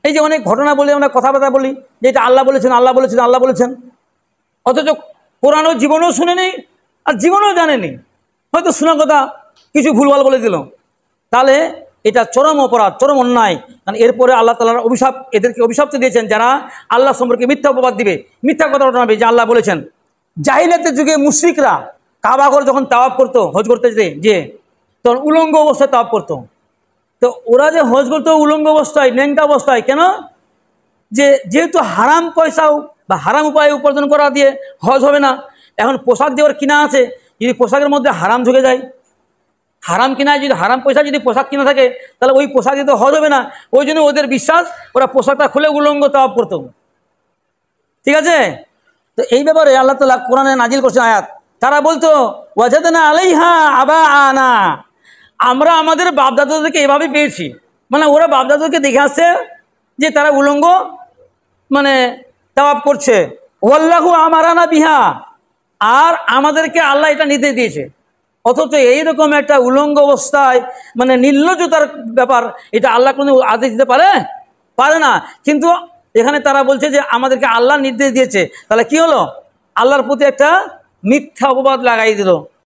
এই যে অনেক ঘটনা বলি, আমরা কথাবার্তা বলি যে এটা আল্লাহ বলেছেন, আল্লাহ বলেছেন, আল্লাহ বলেছেন, অথচ কোরআনও জীবনেও শুনেনি আর জীবনেও জানেনি, হয়তো শোনা কথা কিছু ভুলভাল বলে দিল। তাহলে এটা চরম অপরাধ, চরম অন্যায়। কারণ এরপরে আল্লাহ তাআলার অভিশাপ, এদেরকে অভিশাপ তো দিয়েছেন যারা আল্লাহ সম্পর্কে মিথ্যা অপবাদ দিবে, মিথ্যা কথা শোনাবে যে আল্লাহ বলেছেন। জাহিলিয়াতের যুগে মুশরিকরা কাবাঘর যখন তাওয়াফ করতো, হজ করতে যে তখন উলঙ্গ অবস্থায় তাওয়াফ করতো। তো ওরা যে হজ করতো উলঙ্গ অবস্থায়, ন্যাংটা অবস্থায়, কেন? যেহেতু হারাম পয়সা বা হারাম উপায়ে উপার্জন করা দিয়ে হজ হবে না। এখন পোশাক যে ওর কিনা আছে, যদি পোশাকের মধ্যে হারাম ঢুকে যায়, হারাম কিনা, যদি হারাম পয়সা যদি পোশাক কিনা থাকে, তাহলে ওই পোশাক দিয়ে তো হজ হবে না। ওই জন্য ওদের বিশ্বাস, ওরা পোশাকটা খুলে উলঙ্গ তাওয়াফ করতো। ঠিক আছে? তো এই ব্যাপারে আল্লাহ তাআলা কোরআনে নাজিল করছেন আয়াত। তারা বলতো ওয়াজাদনা আলাইহা আবাআনা, আমরা আমাদের বাপদাদাদেরকে এভাবে পেয়েছি। মানে ওরা বাপদাদাদেরকে দেখে আসছে যে তারা উলঙ্গ মানে তাওয়াফ করছে। ওয়াল্লাহু আমারানা বিহা, আর আমাদেরকে আল্লাহ এটা নির্দেশ দিয়েছে। অথচ এইরকম একটা উলঙ্গ অবস্থায় মানে নির্লজ্জতার ব্যাপার, এটা আল্লাহ কোনো আদেশ দিতে পারে না। কিন্তু এখানে তারা বলছে যে আমাদেরকে আল্লাহ নির্দেশ দিয়েছে। তাহলে কি হলো? আল্লাহর প্রতি একটা মিথ্যা অপবাদ লাগাই দিল।